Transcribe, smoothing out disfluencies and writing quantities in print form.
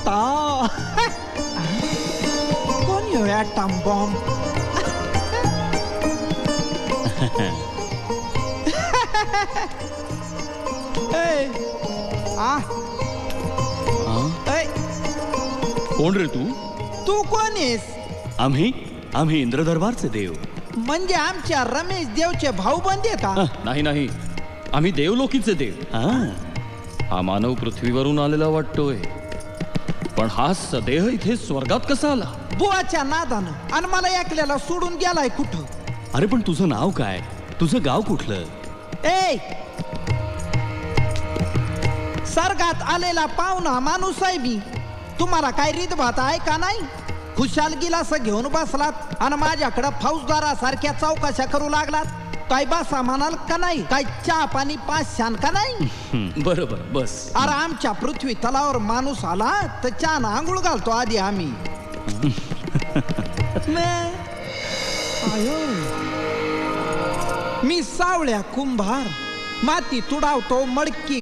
होता कोण येऊ ॲटम बॉम्ब कोण रे तू? तू कोण आहेस? आम्ही इंद्रदरबारचे देव. म्हणजे आमच्या रमेश देवचे भाऊ बंदे का? नाही नाही, आम्ही देवलोकीचे देव. हा मानव पृथ्वीवरून आलेला वाटतोय, पण हा सदेह इथे स्वर्गात कसा आला? बुवाच्या नादानं. आणि मला एकल्याला सोडून गेलाय कुठं? अरे पण तुझं नाव काय? तुझं गाव कुठलं? सर्गात आलेला पाहुणा माणूस आहे मी. तुम्हाला काय रीतभात आहे का नाही? खुशाल गिलास घेऊन बसलात आणि माझ्याकडे फौजदारासारख्या चौकशा करू लागलात. काय बसा म्हणाल का नाही? काय चहा पाणी पाचशान का नाही? बरोबर बस. अरे आमच्या पृथ्वी तलावर माणूस आला तर चहा आंघोळ घालतो आधी आम्ही. मी सावळ्या कुंभार, माती तुडावतो, मडकी